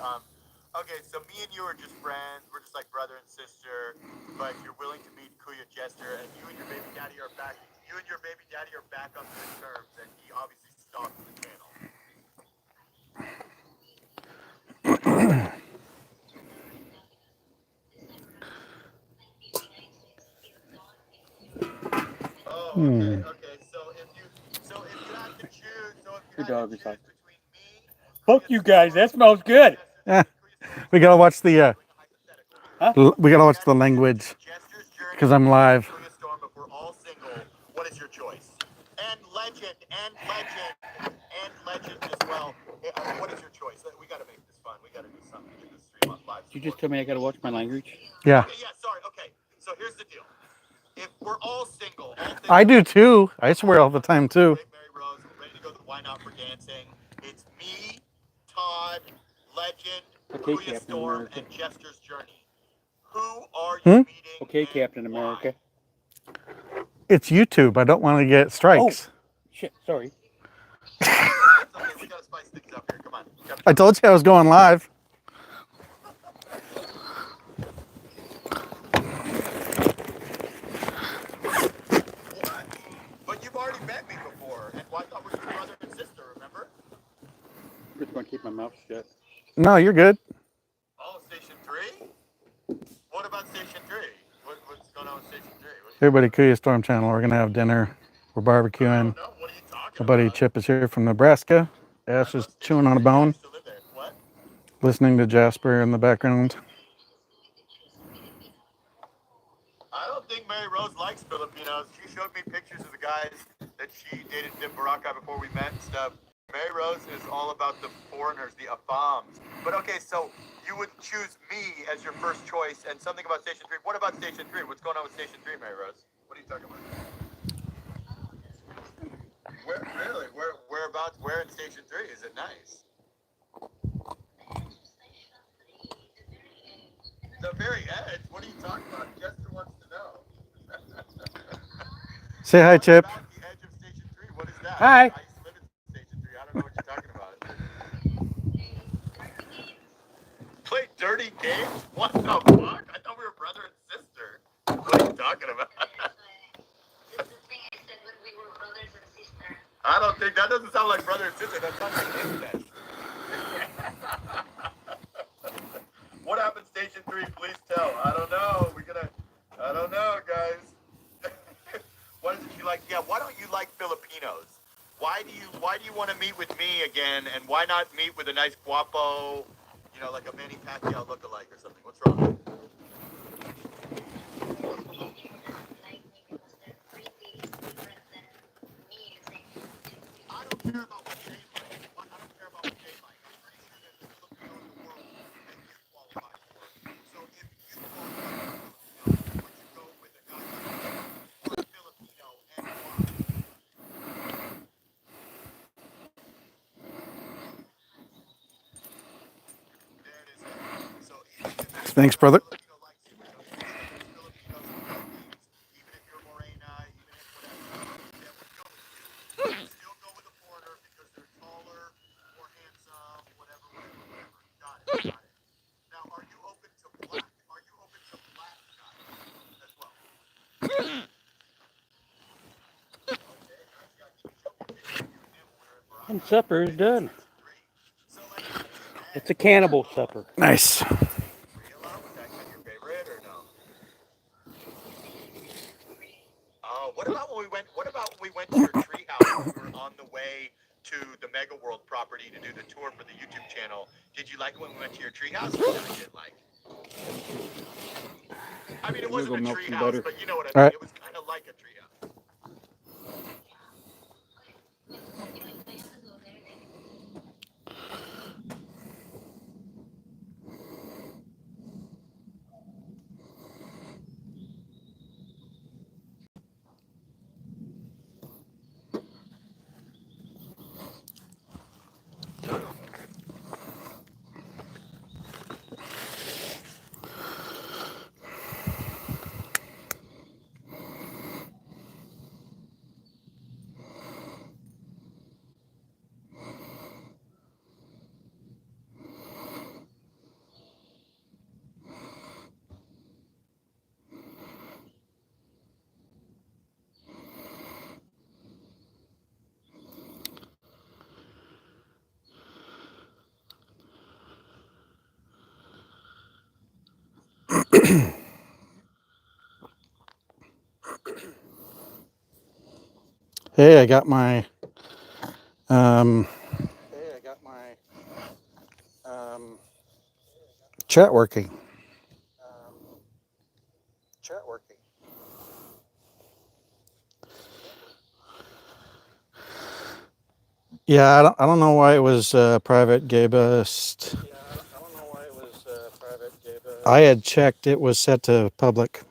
Okay, so me and you are just friends. We're just like brother and sister. But you're willing to meet Kuya Jester, and you and your baby daddy are back. You and your baby daddy are back on good terms, and he obviously stalks the channel. Oh, okay, okay. So if you had to choose, Your dog is like, between me, fuck you guys, that smells good. Jester's We gotta watch the hypothetical here. Huh? we gotta watch the If you had to language choose Jester's because journey I'm and live. KuyaStorm if we're all single, what is your choice? And legend, as well. What is your choice? We got to make this fun. We got to do something to get this stream on live. You just told me I gotta watch my language. Yeah, Okay, yeah, sorry. Okay, so here's the deal. If we're all single, I do too. I swear all the time too. Mary Rose, we're ready to go to the Why Not for Dancing. It's me, Todd, Legend, Okay, Captain KuyaStorm, America. and Jester's Journey. Who are you Hmm? meeting? Okay, and Captain why? America. It's YouTube. I don't want to get strikes. Shit, sorry. It's okay. We gotta spice things up here. Come on. I told you I was going live. What? But you've already met me before, and I thought we were brother and sister. Remember? I'm just gonna keep my mouth shut. No, you're good. Oh, Station 3? What about Station 3? What's going on with Station 3? Everybody, KuyaStorm channel. We're gonna have dinner. We're barbecuing. No, what are you talking My buddy about? Chip is here from Nebraska. Ash is chewing on a bone, What? listening to Jasper in the background. I don't think Mary Rose likes Filipinos. She showed me pictures of the guys that she dated in Baraka before we met and stuff. Mary Rose is all about the foreigners, the Afams. But okay, so you would choose me as your first choice and something about Station 3. What about Station 3? What's going on with Station 3, Mary Rose? What are you talking about? Whereabouts? Where in Station 3? Is it nice? The very edge? What are you talking about? Jester wants to know. Say hi, Chip. About the edge of Station 3. What is that? Hi. I used to live in Station 3. I don't know what you're talking about. Play dirty games? What the fuck? I thought we were brother and sister. What are you talking about? I don't think that doesn't sound like brother and sister. That sounds like incest. What happened, Station 3? Please tell. I don't know. I don't know, guys. What is it you like? Yeah, why don't you like Filipinos? Why do you want to meet with me again? And why not meet with a nice guapo, like a Manny Pacquiao lookalike or something? What's wrong? I don't care about what they like. I don't care about what they like. I'm pretty sure that the Filipinos in the world that you qualify for. So if you qualify for Filipino, would you go with a guy like me or a Filipino and why? There it is. So even if Thanks, brother. Filipino likes you, Filipinos in the Philippines, even if you're Morena, even if whatever, that would go with you. You still go with a foreigner because they're taller, more handsome, whatever. Got it. Now, are you open to black? Are you open to black guys as well? And supper is done. It's a cannibal supper. Nice. What about when we went to your treehouse? We were on the way to the Mega World property to do the tour for the YouTube channel. Did you like it when we went to your treehouse? Or did you didn't like? I mean, it wasn't a treehouse, but you know what I mean. Right. It was kind of like a treehouse. Hey, I got my chat working. Yeah, I don't know why it was private gay best. I had checked; it was set to public.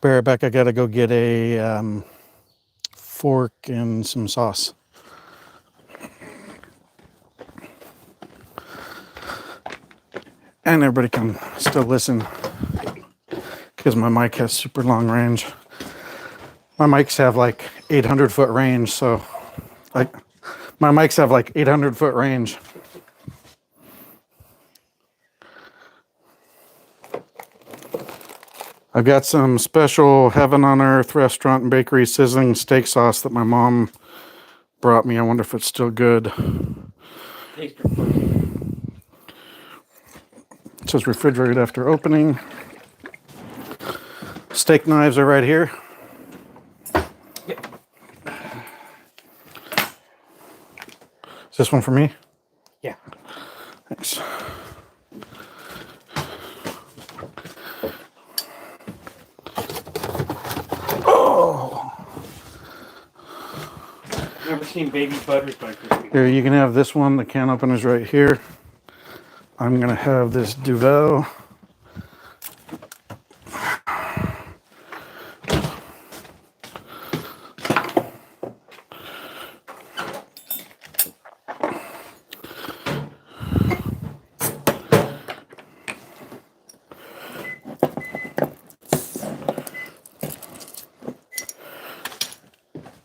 Be right back. I gotta go get a fork and some sauce. And everybody can still listen because my mic has super long range. My mics have like 800-foot range, so my mics have like 800-foot range. I've got some special Heaven on Earth restaurant and bakery sizzling steak sauce that my mom brought me. I wonder if it's still good. It says refrigerated after opening. Steak knives are right here. Yep. Is this one for me? Yeah. Thanks. Oh. Never seen baby butter before. Here, you can have this one. The can opener's right here. I'm gonna have this Duvel.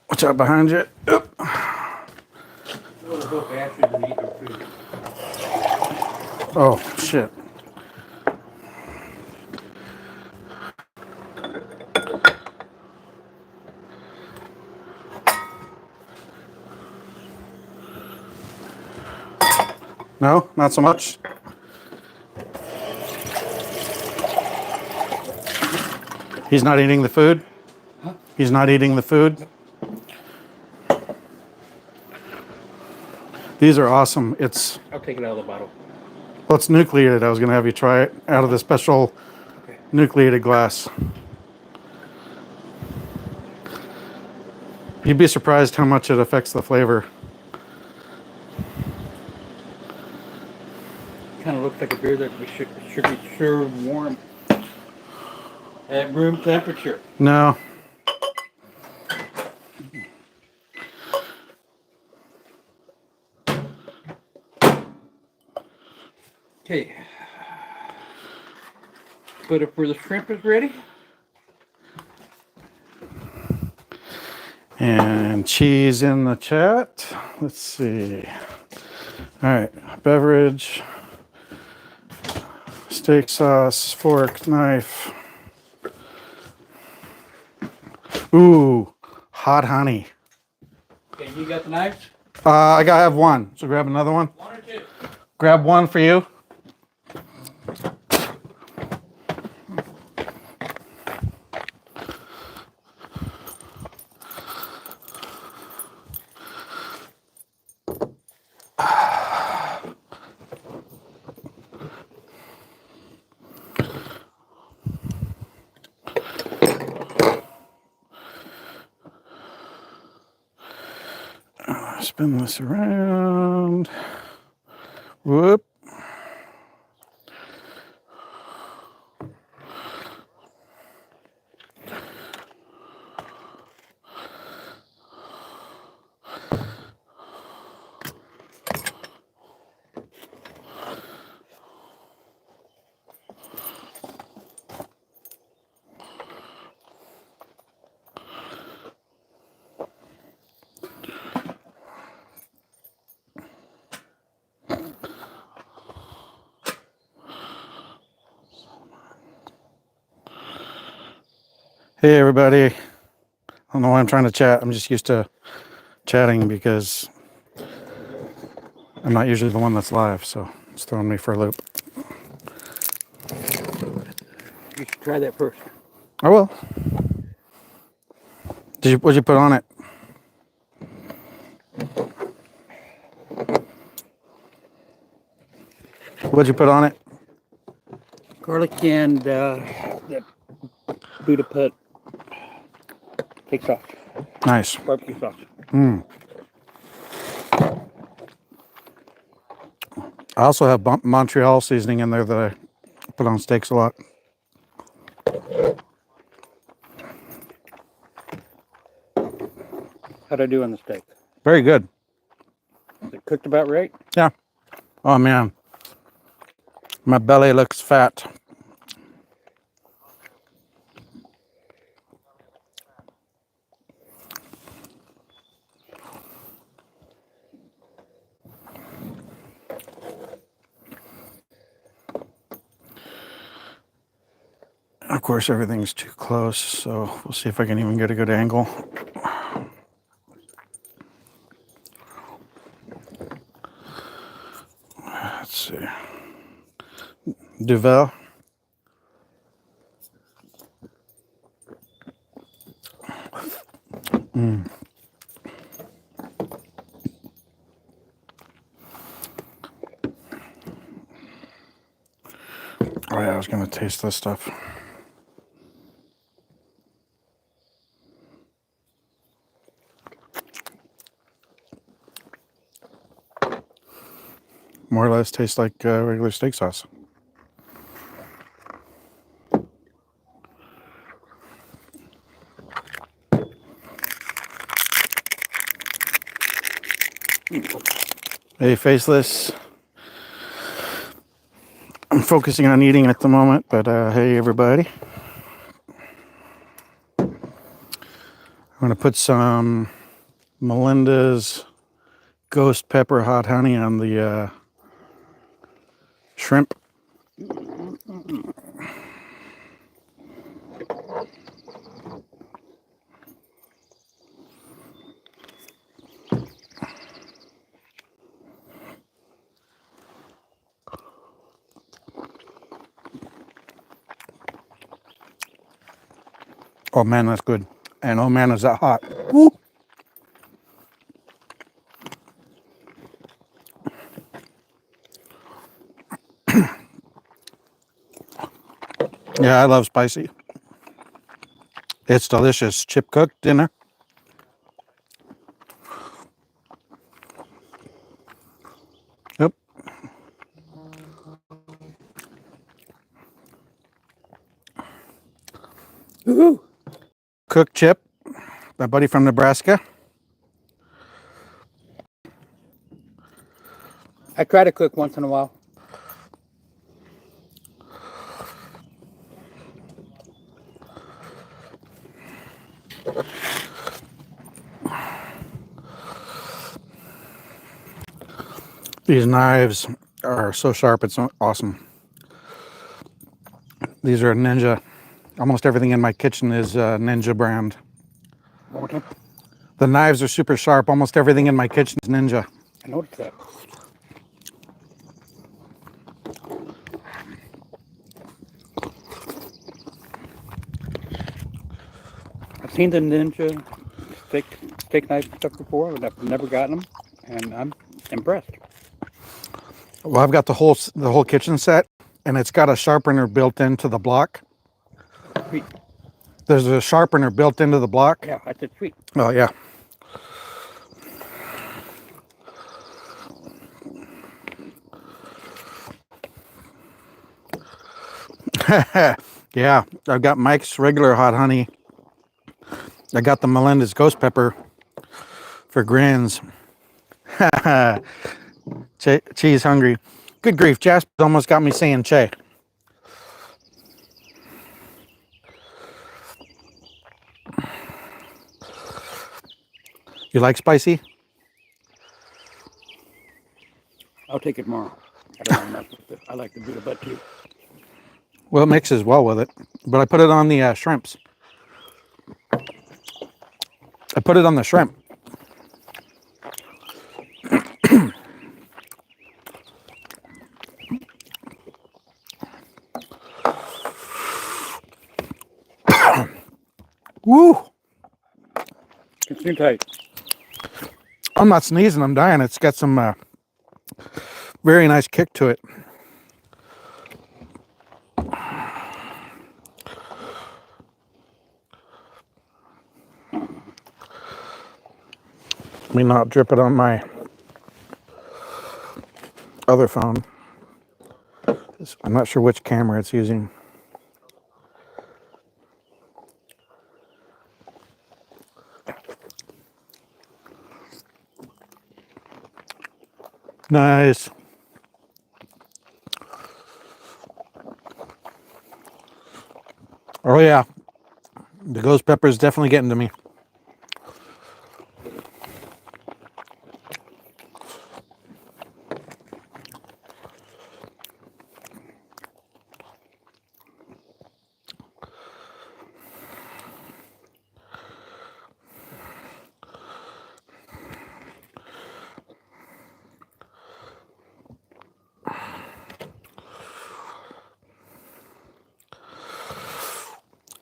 Watch out behind you. Oop. Oh, shit. No, not so much. He's not eating the food? Huh? He's not eating the food? These are awesome. I'll take it out of the bottle. Well, it's nucleated. I was going to have you try it out of the special nucleated glass. You'd be surprised how much it affects the flavor. Kind of looks like a beer that should be served warm at room temperature. No. Okay. But if the shrimp is ready. And cheese in the chat. Let's see. All right. Beverage. Steak sauce. Fork. Knife. Ooh. Hot honey. Okay, you got the knives? I gotta have one. So grab another one. One or two? Grab one for you. Spin this around. Whoop. Hey everybody. I don't know why I'm trying to chat. I'm just used to chatting because I'm not usually the one that's live, so it's throwing me for a loop. You should try that first. I will. What'd you put on it? What'd you put on it? Garlic and that Buddha put cake sauce, Nice. barbecue sauce. I also have Montreal seasoning in there that I put on steaks a lot. How'd I do on the steak? Very good. Is it cooked about right? Yeah. Oh man, my belly looks fat. Of course, everything's too close, so we'll see if I can even get a good angle. Let's see. Duvel. Oh yeah, I was gonna taste this stuff. More or less tastes like regular steak sauce. Hey, Faceless. I'm focusing on eating at the moment, but hey, everybody. I'm gonna put some Melinda's Ghost Pepper Hot Honey on the shrimp. Oh man, that's good. And oh man, is that hot. Woo! Yeah, I love spicy. It's delicious. Chip cooked dinner. Yep. Woohoo! Cooked chip. My buddy from Nebraska. I try to cook once in a while. These knives are so sharp, it's awesome. These are Ninja. Almost everything in my kitchen is Ninja brand. One more time. The knives are super sharp. Almost everything in my kitchen is Ninja. I noticed that. I've seen the Ninja steak knife stuff before, but I've never gotten them, and I'm impressed. Well, I've got the whole kitchen set, and it's got a sharpener built into the block. Sweet. There's a sharpener built into the block. Yeah, I said sweet. Oh yeah. Yeah, I've got Mike's regular hot honey. I got the Melinda's Ghost Pepper for grins. Cheese hungry. Good grief, Jasper almost got me saying Che. You like spicy? I'll take it tomorrow. I don't want to mess with it. I like to do the butt too. Well, it mixes well with it. But I put it on the shrimps. I put it on the shrimp. It's too tight. I'm not sneezing. I'm dying. It's got some very nice kick to it. Let me not drip it on my other phone. I'm not sure which camera it's using. Nice. Oh yeah, the ghost pepper is definitely getting to me.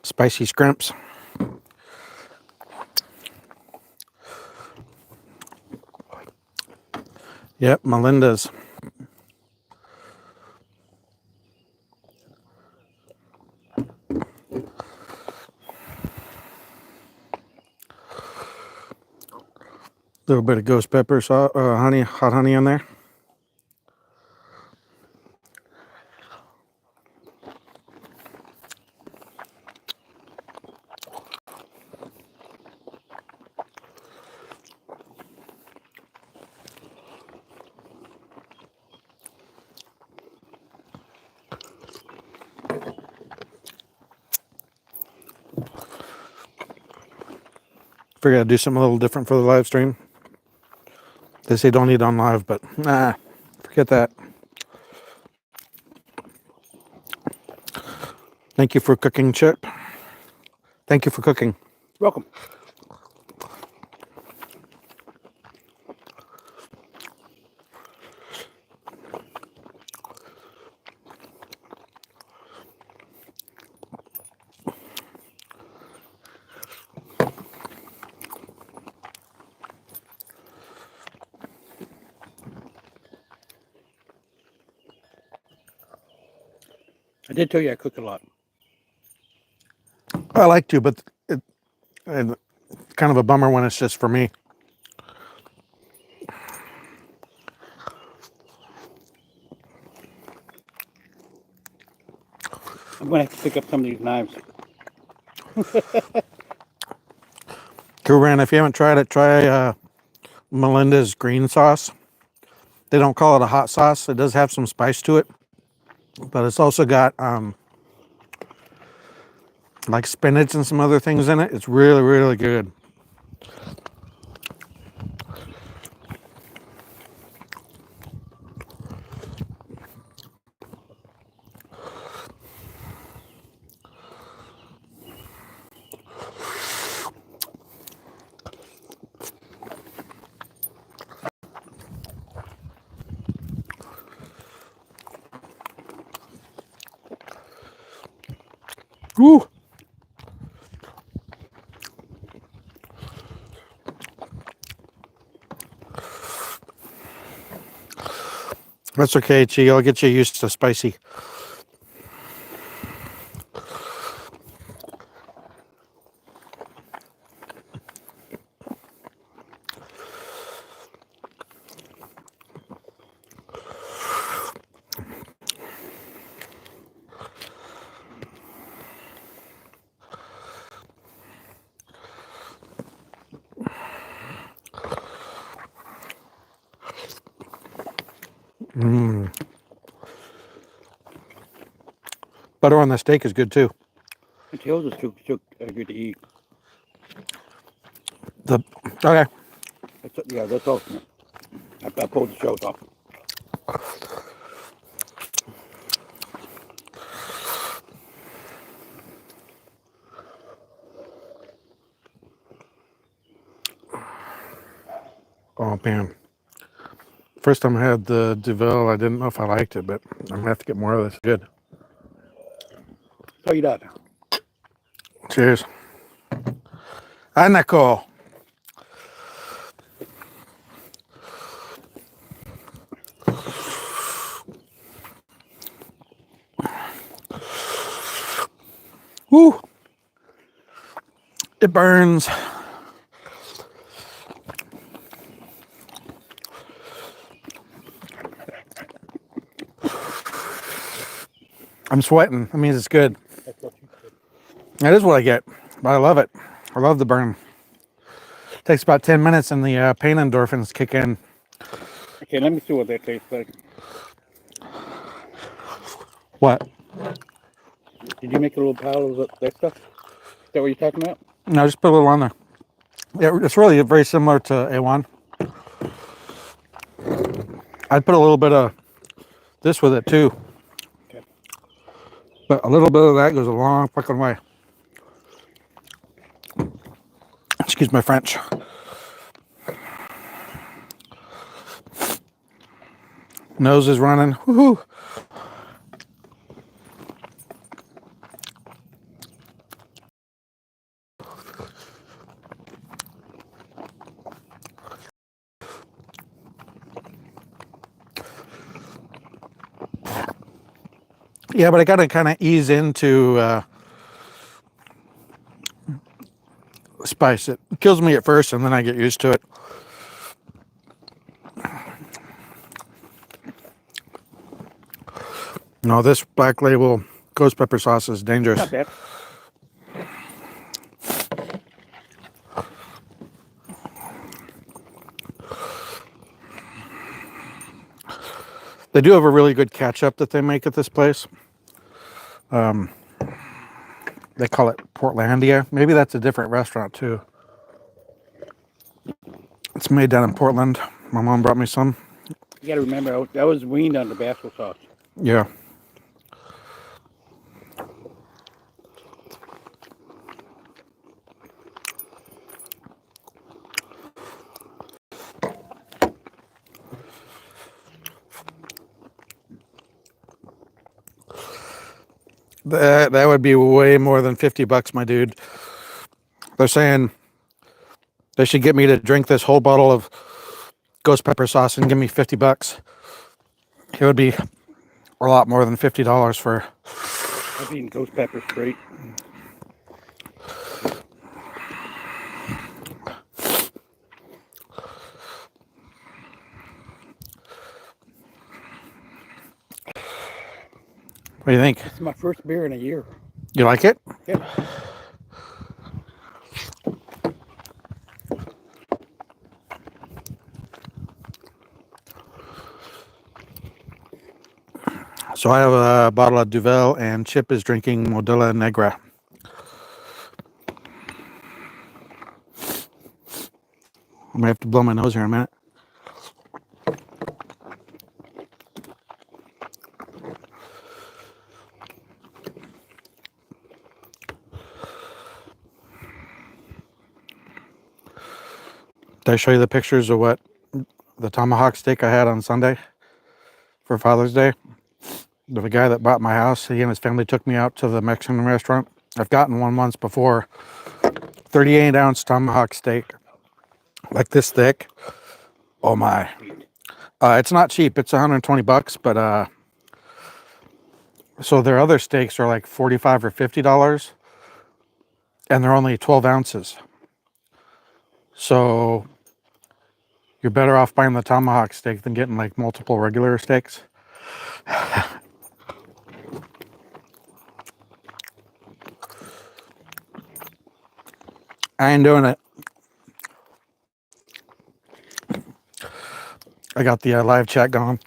Spicy scrimps. Yep, Melinda's. Little bit of ghost pepper, honey, hot honey in there. Figured I'd do something a little different for the live stream. They say don't eat on live, but nah, forget that. Thank you for cooking, Chip. Thank you for cooking. Welcome. I did tell you I cook a lot. I like to, but it's kind of a bummer when it's just for me. I'm going to have to pick up some of these knives. Kuran, if you haven't tried it, try Melinda's green sauce. They don't call it a hot sauce. It does have some spice to it, but it's also got like spinach and some other things in it. It's really, really good. Woo! That's okay, Chi. I'll get you used to spicy. Butter on the steak is good too. The tails is too good to eat. Okay. That's all. I pulled the shells off. Oh man. First time I had the Deville, I didn't know if I liked it, but I'm gonna have to get more of this. Good. So you done. Cheers. Hi, Nicole. Whoo! It burns. I'm sweating. That means it's good. That's what you said. That is what I get, but I love it. I love the burn. It takes about 10 minutes and the pain endorphins kick in. Okay, let me see what that tastes like. What? Did you make a little pile of that stuff? Is that what you're talking about? No, just put a little on there. Yeah, it's really very similar to A1. I'd put a little bit of this with it too. Okay. But a little bit of that goes a long fucking way. Excuse my French. Nose is running. Woohoo! Yeah, but I gotta kind of ease into spice. It kills me at first, and then I get used to it. No, this Black Label ghost pepper sauce is dangerous. Not bad. They do have a really good ketchup that they make at this place. They call it Portlandia. Maybe that's a different restaurant too. It's made down in Portland. My mom brought me some. You gotta remember, I was weaned on Tabasco sauce. Yeah. That would be way more than $50, my dude. They're saying they should get me to drink this whole bottle of ghost pepper sauce and give me $50. It would be a lot more than $50 for. I've eaten ghost pepper straight. What do you think? It's my first beer in a year. You like it? Yeah. So I have a bottle of Duvel, and Chip is drinking Modelo Negra. I'm gonna have to blow my nose here in a minute. Did I show you the pictures of what the tomahawk steak I had on Sunday for Father's Day? The guy that bought my house, he and his family took me out to the Mexican restaurant. I've gotten one once before. 38-ounce tomahawk steak, like this thick. Oh my! It's not cheap. It's $120, but so their other steaks are like $45 or $50, and they're only 12 ounces. So you're better off buying the tomahawk steak than getting like multiple regular steaks. I ain't doing it. I got the live chat going.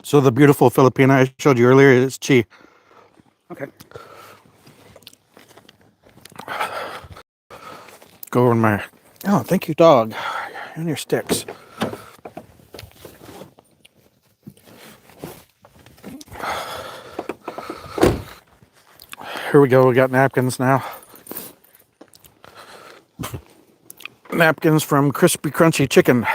So the beautiful Filipina I showed you earlier is Chi. Okay. Go over my. Oh, thank you, dog, and your sticks. Here we go. We got napkins now. Napkins from Crispy Crunchy Chicken.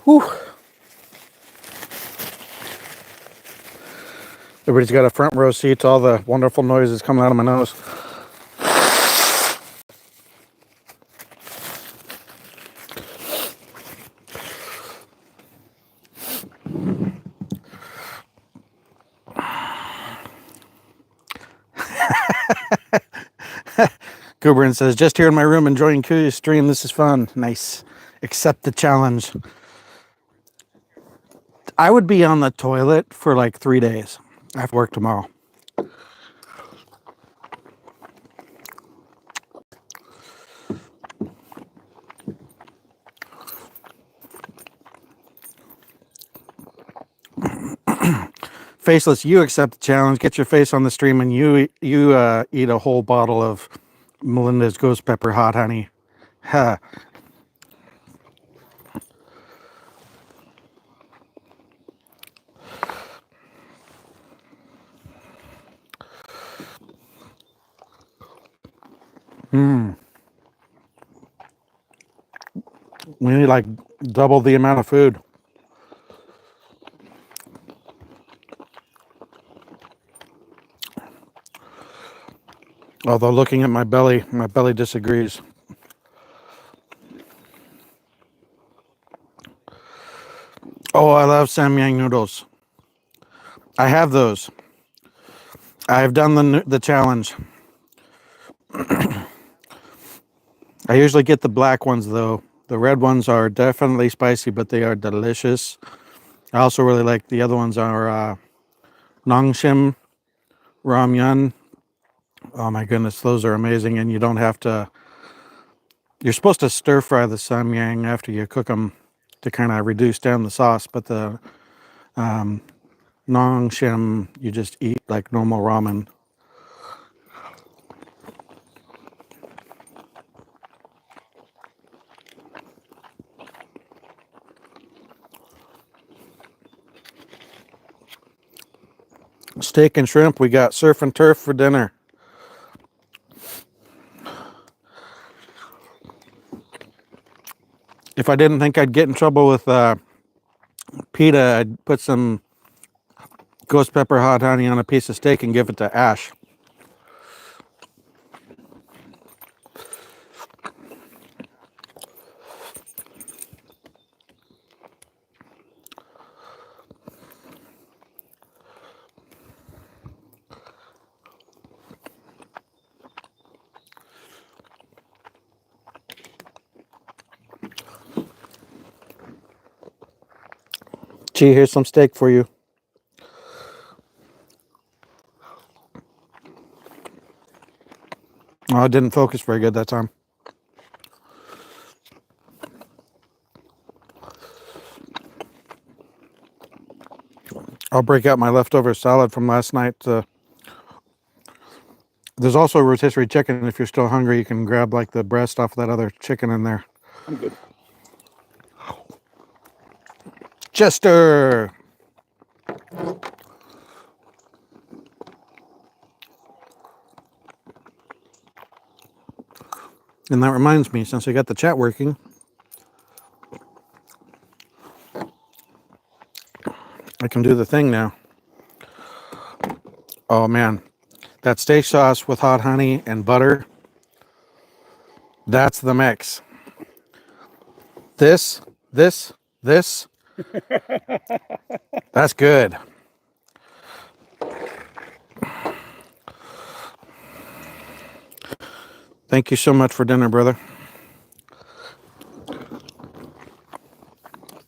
Whew. Everybody's got a front row seat to all the wonderful noises coming out of my nose. Gooberin says, just here in my room enjoying Kuya's stream. This is fun. Nice. Accept the challenge. I would be on the toilet for like 3 days. I have to work tomorrow. Faceless, you accept the challenge. Get your face on the stream and you eat a whole bottle of Melinda's Ghost Pepper Hot Honey. Ha. We need like double the amount of food. Although looking at my belly disagrees. Oh, I love samyang noodles. I have those. I have done the challenge. I usually get the black ones though. The red ones are definitely spicy, but they are delicious. I also really like the other ones are Nongshim Ramyun. Oh my goodness, those are amazing, and you don't have to. You're supposed to stir fry the samyang after you cook them to kind of reduce down the sauce, but the Nongshim you just eat like normal ramen. Steak and shrimp. We got surf and turf for dinner. If I didn't think I'd get in trouble with PETA, I'd put some ghost pepper hot honey on a piece of steak and give it to Ash. Gee, here's some steak for you. Oh, it didn't focus very good that time. I'll break out my leftover salad from last night. There's also a rotisserie chicken. If you're still hungry, you can grab like the breast off that other chicken in there. I'm good. Chester! And that reminds me, since I got the chat working, I can do the thing now. Oh man, that steak sauce with hot honey and butter, that's the mix. This, that's good. Thank you so much for dinner, brother.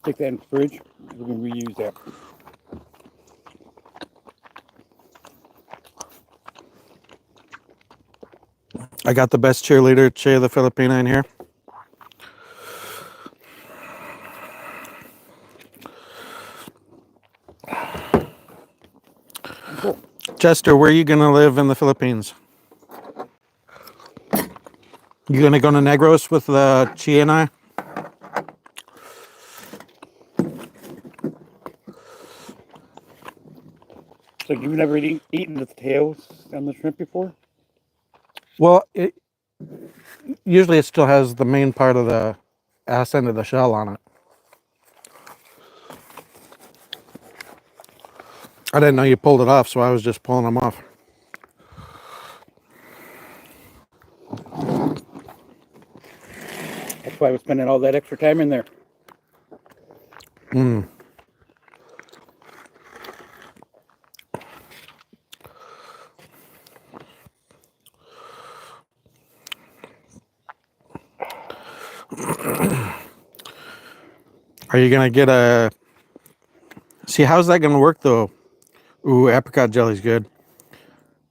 Stick that in the fridge. We can reuse that. I got the best cheerleader, Che the Filipina, in here. Cool. Chester, where are you going to live in the Philippines? You going to go to Negros with Chi and I? So you've never eaten the tails on the shrimp before? Well, usually it still has the main part of the ass end of the shell on it. I didn't know you pulled it off, so I was just pulling them off. That's why I was spending all that extra time in there. Are you gonna get a? See, how's that gonna work though? Ooh, apricot jelly's good.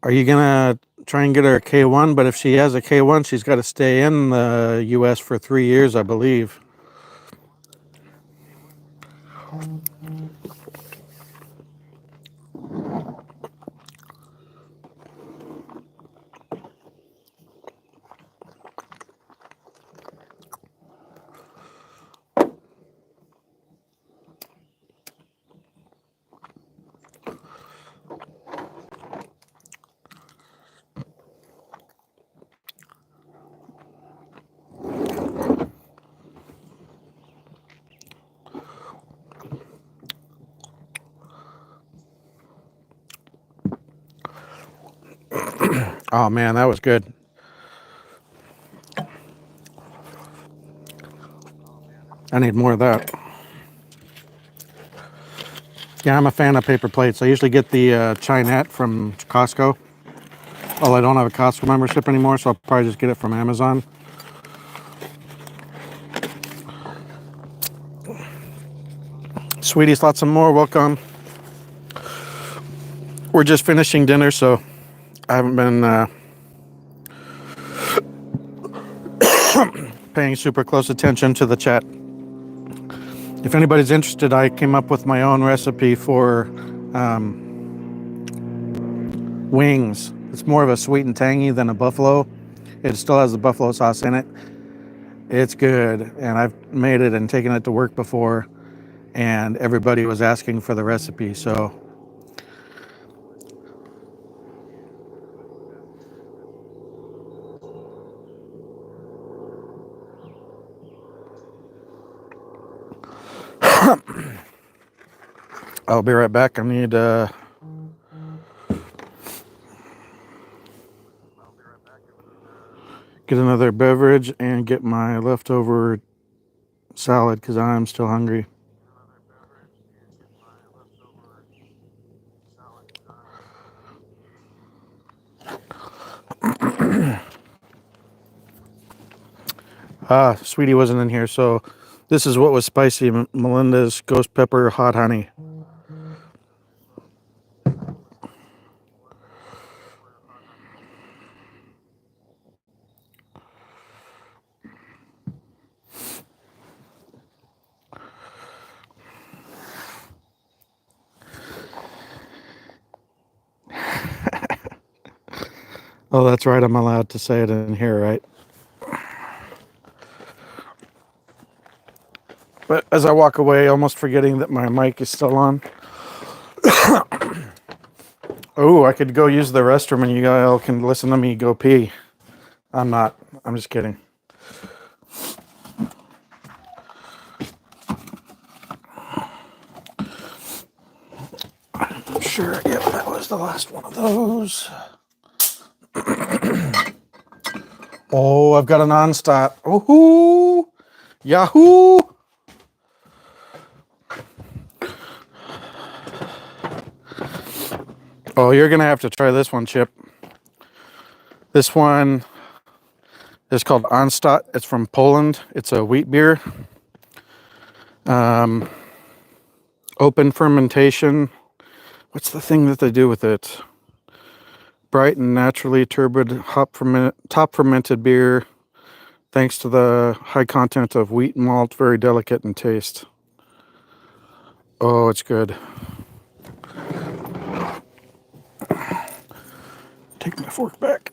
Are you gonna try and get her a K1? But if she has a K1, she's got to stay in the U.S. for 3 years, I believe. Oh man, that was good. I need more of that. Yeah, I'm a fan of paper plates. I usually get the Chinette from Costco. Oh, I don't have a Costco membership anymore, so I'll probably just get it from Amazon. Sweetie thought some more. Welcome. We're just finishing dinner, so I haven't been paying super close attention to the chat. If anybody's interested, I came up with my own recipe for wings. It's more of a sweet and tangy than a buffalo. It still has the buffalo sauce in it. It's good, and I've made it and taken it to work before, and everybody was asking for the recipe, so I'll be right back. I need get another beverage and get my leftover salad because I'm still hungry. Sweetie wasn't in here, so this is what was spicy. Melinda's ghost pepper hot honey. Oh, that's right. I'm allowed to say it in here, right? But as I walk away, almost forgetting that my mic is still on. Oh, I could go use the restroom and you guys can listen to me go pee. I'm not. I'm just kidding. Sure, yep, that was the last one of those. Oh, I've got a non-stop. Oh, Yahoo! Oh, you're gonna have to try this one, Chip. This one is called Onstat. It's from Poland. It's a wheat beer. Open fermentation. What's the thing that they do with it? Bright and naturally turbid top fermented beer. Thanks to the high content of wheat and malt, very delicate in taste. Oh, it's good. Take my fork back.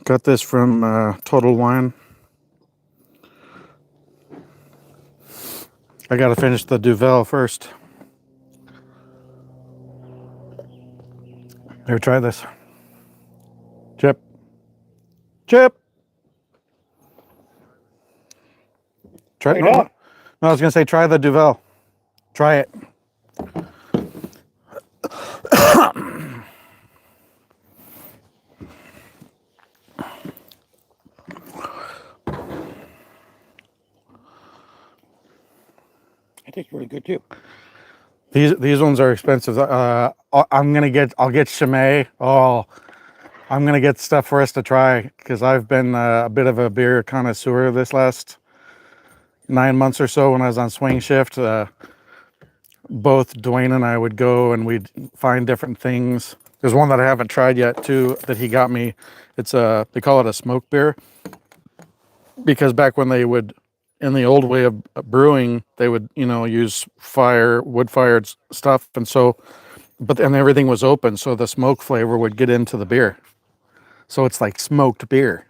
Got this from Total Wine. I gotta finish the Duvel first. Here, try this. Chip. Chip! Try Why no, not? no, I was gonna say try the Duvel. Try it. It tastes really good too. These ones are expensive. I'll get Chimay. Oh, I'm gonna get stuff for us to try because I've been a bit of a beer connoisseur this last 9 months or so when I was on swing shift. Both Dwayne and I would go and we'd find different things. There's one that I haven't tried yet too that he got me. They call it a smoke beer because back when they would, in the old way of brewing, they would, use wood fired stuff. And so, but then everything was open. So the smoke flavor would get into the beer. So it's like smoked beer.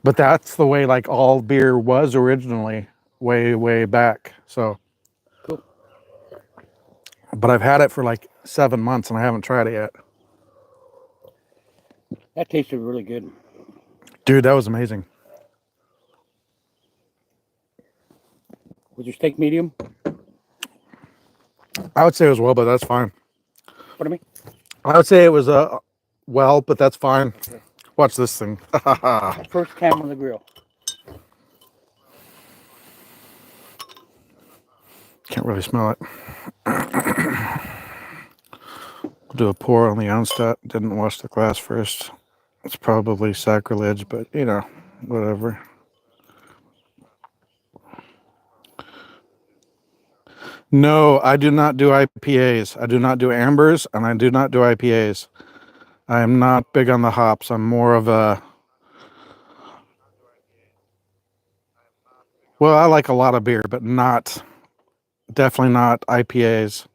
But that's the way like all beer was originally way, way back. So, Cool. but I've had it for like 7 months and I haven't tried it yet. That tasted really good. Dude, that was amazing. Was your steak medium? I would say it was well, but that's fine. Pardon me? I would say it was well, but that's fine. Watch this thing. First time on the grill. Can't really smell it. We'll do a pour on the Onstat. Didn't wash the glass first. It's probably sacrilege, but whatever. No, I do not do IPAs. I do not do ambers, and I do not do IPAs. I am not big on the hops. I'm more of a... Well, I like a lot of beer, but definitely not IPAs.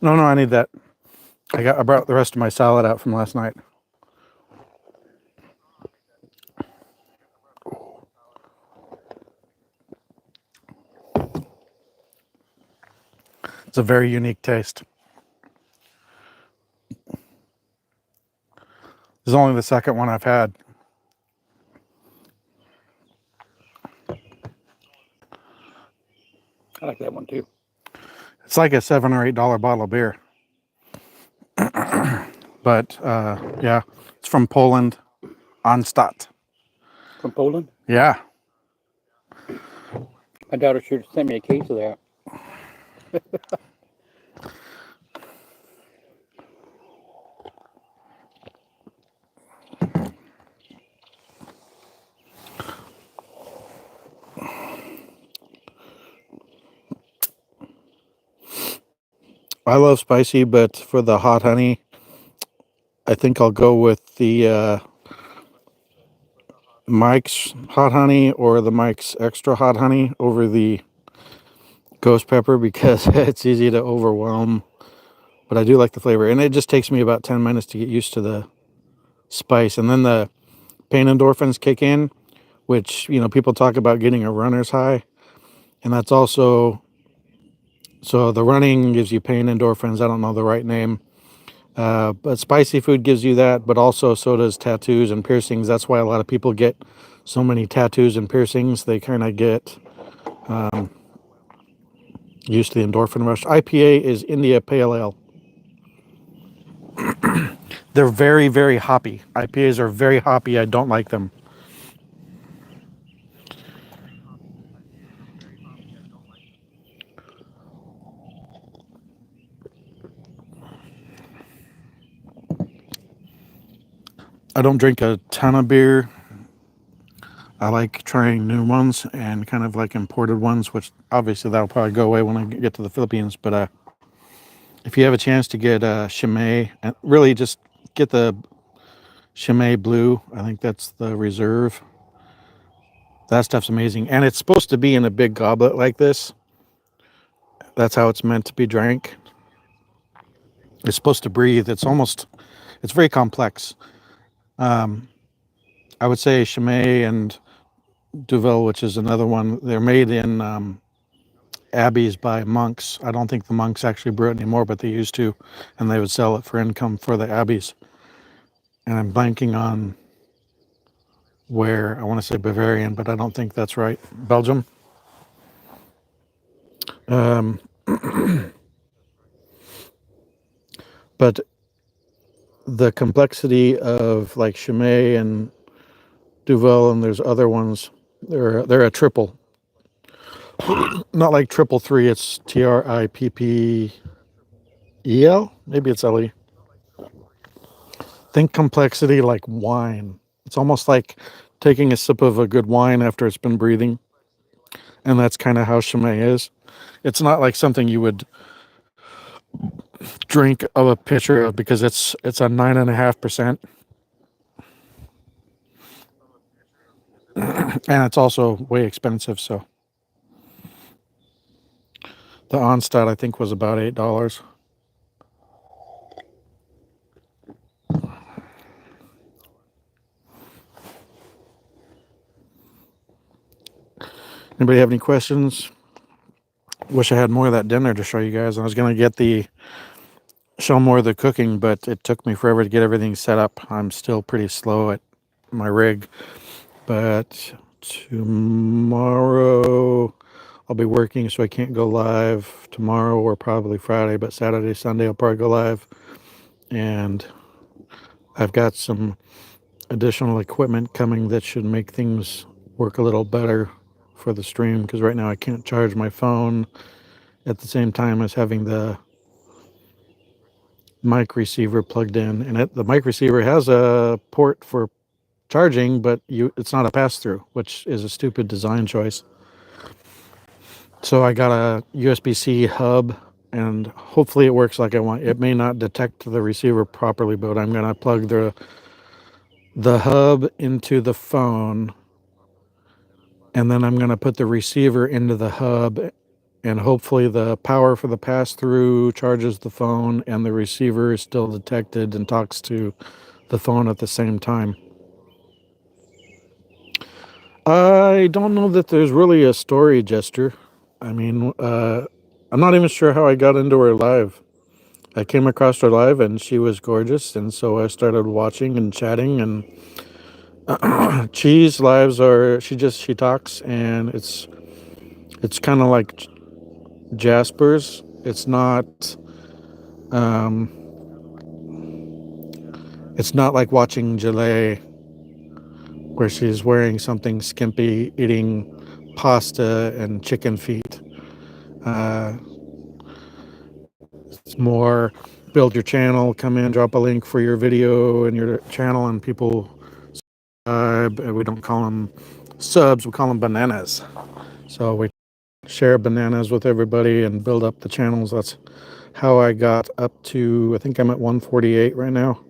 No, I need that. I brought the rest of my salad out from last night. It's a very unique taste. This is only the second one I've had. I like that one too. It's like a $7 or $8 bottle of beer. But yeah, it's from Poland, Onstat. From Poland? Yeah. My daughter should have sent me a case of that. I love spicy, but for the hot honey, I think I'll go with the Mike's hot honey or the Mike's extra hot honey over the ghost pepper because it's easy to overwhelm. But I do like the flavor, and it just takes me about 10 minutes to get used to the spice. And then the pain endorphins kick in, which, people talk about getting a runner's high. And that's also, so the running gives you pain endorphins. I don't know the right name. But spicy food gives you that, but also so does tattoos and piercings. That's why a lot of people get so many tattoos and piercings. They kind of get used to the endorphin rush. IPA is India Pale Ale. They're very, very hoppy. IPAs are very hoppy. I don't like them. I don't drink a ton of beer. I like trying new ones and kind of like imported ones, which obviously that'll probably go away when I get to the Philippines. But if you have a chance to get Chimay, and really just get the Chimay Blue, I think that's the reserve. That stuff's amazing. And it's supposed to be in a big goblet like this. That's how it's meant to be drank. It's supposed to breathe. It's very complex. I would say Chimay and Duvel, which is another one. They're made in abbeys by monks. I don't think the monks actually brew it anymore, but they used to, and they would sell it for income for the abbeys. And I'm blanking on where. I want to say Bavarian, but I don't think that's right. Belgium. Um, but the complexity of like Chimay and Duvel, and there's other ones. They're a triple, not like triple three. It's TRIPPEL. Maybe it's LE. Think complexity like wine. It's almost like taking a sip of a good wine after it's been breathing, and that's kind of how Chimay is. It's not like something you would drink of a pitcher of because it's a 9.5%, and it's also way expensive. So the Onstad I think was about $8. Anybody have any questions? Wish I had more of that dinner to show you guys. I was gonna show more of the cooking, but it took me forever to get everything set up. I'm still pretty slow at my rig, but tomorrow I'll be working, so I can't go live tomorrow or probably Friday, but Saturday, Sunday I'll probably go live. And I've got some additional equipment coming that should make things work a little better for the stream, because right now I can't charge my phone at the same time as having the mic receiver plugged in, and the mic receiver has a port for charging, but it's not a pass-through, which is a stupid design choice. So I got a USB-C hub, and hopefully it works like I want. It may not detect the receiver properly, but I'm gonna plug the hub into the phone, and then I'm gonna put the receiver into the hub, and hopefully the power for the pass-through charges the phone, and the receiver is still detected and talks to the phone at the same time. I don't know that there's really a story, Jester. I mean, I'm not even sure how I got into her live. I came across her live and she was gorgeous, and so I started watching and chatting. And Cheese lives are she talks, and it's kind of like Jasper's. Um, it's not like watching Jalea, where she's wearing something skimpy, eating pasta and chicken feet. Uh, it's more build your channel, come in, drop a link for your video and your channel, and people subscribe. We don't call them subs, we call them bananas. So we share bananas with everybody and build up the channels. That's how I got up to, I think I'm at 148 right now,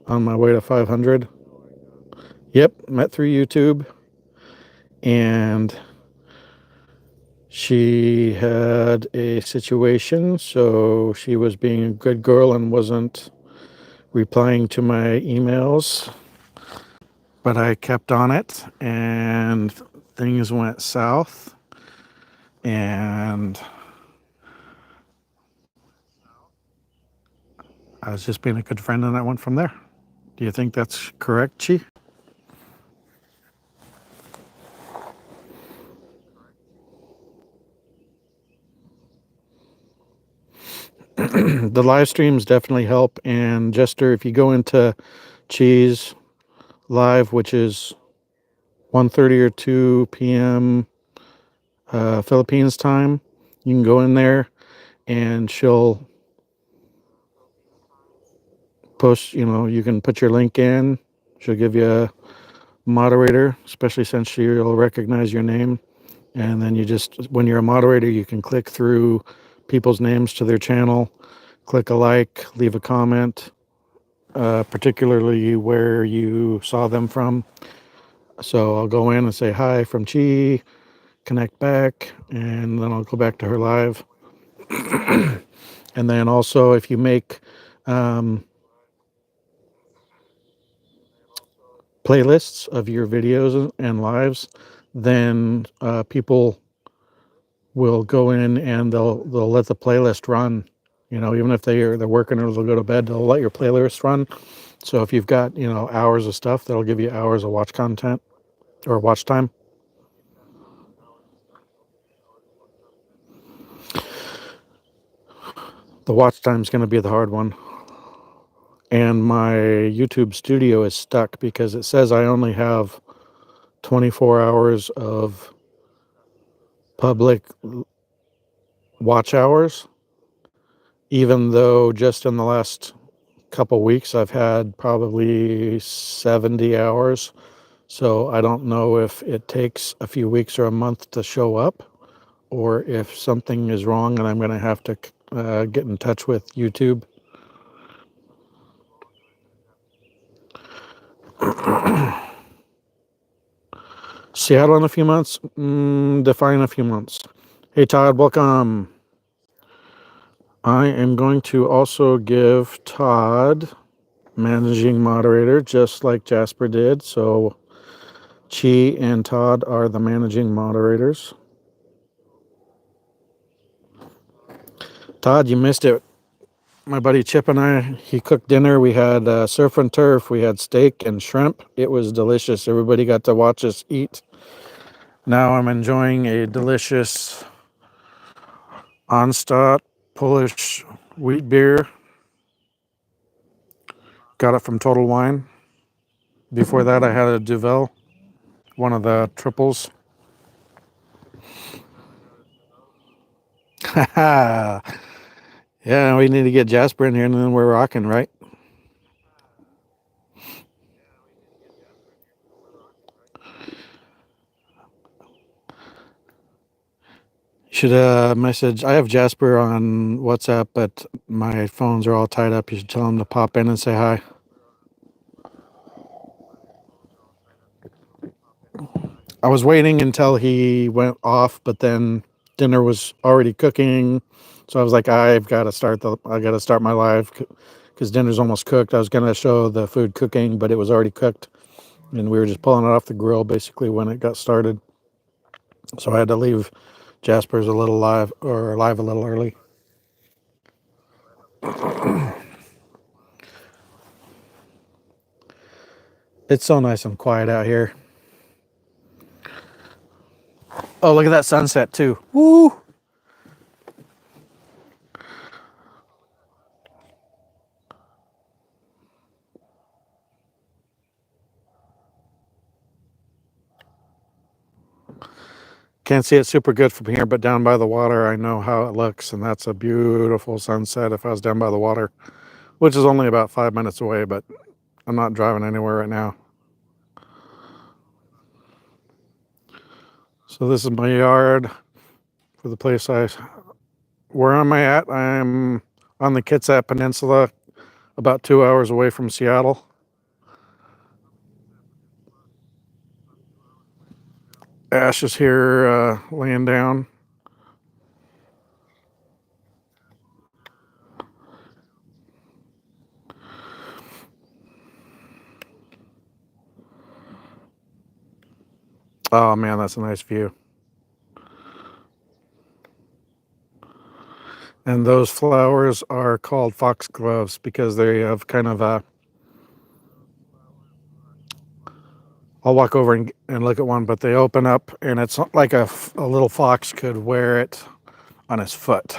on my way to 500. Yep, met through YouTube. And she had a situation, so she was being a good girl and wasn't replying to my emails, but I kept on it, and things went south, and I was just being a good friend, and I went from there. Do you think that's correct, Chi? The live streams definitely help, and Jester, if you go into Chi's live, which is 1:30 or 2 p.m. Philippines time, you can go in there and she'll post, you can put your link in. She'll give you a moderator, especially since she'll recognize your name. And then when you're a moderator, you can click through people's names to their channel, click a like, leave a comment, particularly where you saw them from. So I'll go in and say hi from Chi, connect back, and then I'll go back to her live. And then also, if you make playlists of your videos and lives, then people will go in and they'll let the playlist run. You know, even if they're working or they'll go to bed, they'll let your playlist run. So if you've got, you know, hours of stuff, that'll give you hours of watch content or watch time. The watch time is going to be the hard one. And my YouTube studio is stuck because it says I only have 24 hours of public watch hours, even though just in the last couple weeks I've had probably 70 hours. So I don't know if it takes a few weeks or a month to show up, or if something is wrong and I'm going to have to get in touch with YouTube. Seattle in a few months? Define a few months. Hey Todd, welcome. I am going to also give Todd managing moderator, just like Jasper did. So Chi and Todd are the managing moderators. Todd, you missed it. My buddy Chip and I, he cooked dinner. We had surf and turf. We had steak and shrimp. It was delicious. Everybody got to watch us eat. Now I'm enjoying a delicious Onstadt Polish wheat beer. Got it from Total Wine. Before that, I had a Duvel, one of the triples. Yeah, we need to get Jasper in here and then we're rocking, right? Should message. I have Jasper on WhatsApp, but my phones are all tied up. You should tell him to pop in and say hi. I was waiting until he went off, but then dinner was already cooking, so I was like, I got to start my live because dinner's almost cooked. I was gonna show the food cooking, but it was already cooked, and we were just pulling it off the grill basically when it got started. So I had to leave Jasper's a little live a little early. It's so nice and quiet out here. Oh, look at that sunset too. Woo! Can't see it super good from here, but down by the water, I know how it looks, and that's a beautiful sunset if I was down by the water, which is only about 5 minutes away, but I'm not driving anywhere right now. So this is my yard for the place where am I at? I'm on the Kitsap Peninsula, about 2 hours away from Seattle. Ash is here laying down. Oh man, that's a nice view. And those flowers are called foxgloves because they have kind of a. I'll walk over and look at one, but they open up and it's like a little fox could wear it on his foot.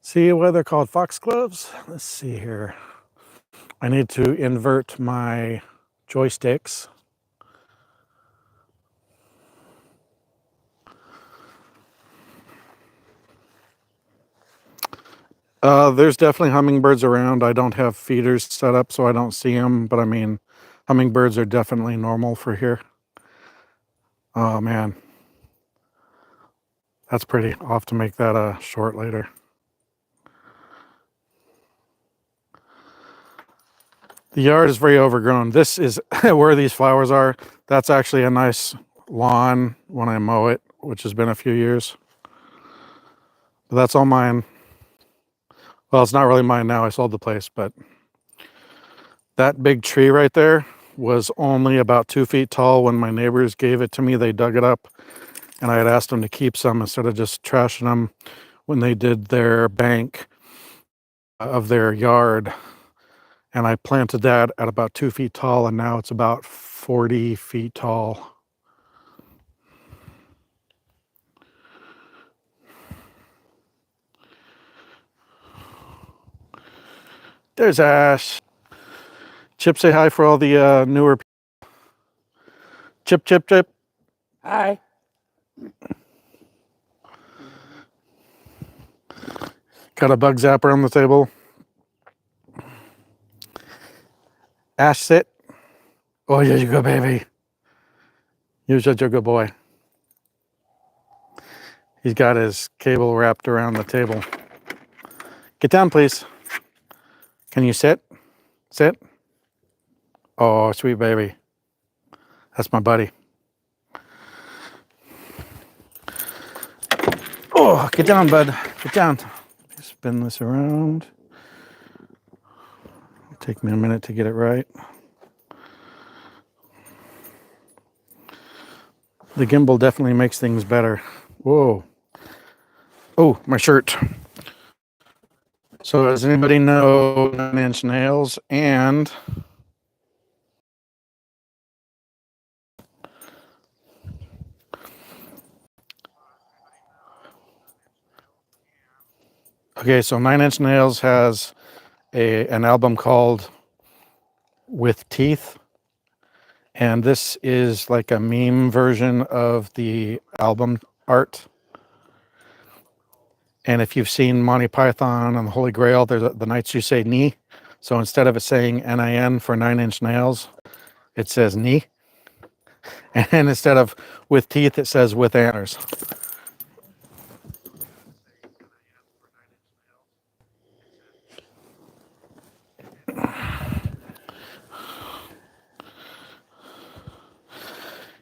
See why they're called foxgloves? Let's see here. I need to invert my joysticks. There's definitely hummingbirds around. I don't have feeders set up, so I don't see them. But I mean, hummingbirds are definitely normal for here. Oh man, that's pretty. I'll have to make that a short later. The yard is very overgrown. This is where these flowers are. That's actually a nice lawn when I mow it, which has been a few years. But that's all mine. Well, it's not really mine now. I sold the place, but that big tree right there was only about 2 feet tall when my neighbors gave it to me. They dug it up, and I had asked them to keep some instead of just trashing them when they did their bank of their yard. And I planted that at about 2 feet tall, and now it's about 40 feet tall. There's Ash. Chip, say hi for all the newer people. Chip, chip, chip. Hi. Got a bug zapper on the table. Ash, sit. Oh, yeah, you go, baby. You're such a good boy. He's got his cable wrapped around the table. Get down, please. Can you sit? Sit. Oh, sweet baby. That's my buddy. Oh, get down, bud. Get down. Spin this around. It'll take me a minute to get it right. The gimbal definitely makes things better. Whoa. Oh, my shirt. So does anybody know 9 Inch Nails and okay, so 9 Inch Nails has an album called With Teeth, and this is like a meme version of the album art. And if you've seen Monty Python and the Holy Grail, there's the nights you say knee. So instead of it saying NIN for 9 Inch Nails, it says knee. And instead of with teeth, it says with antlers.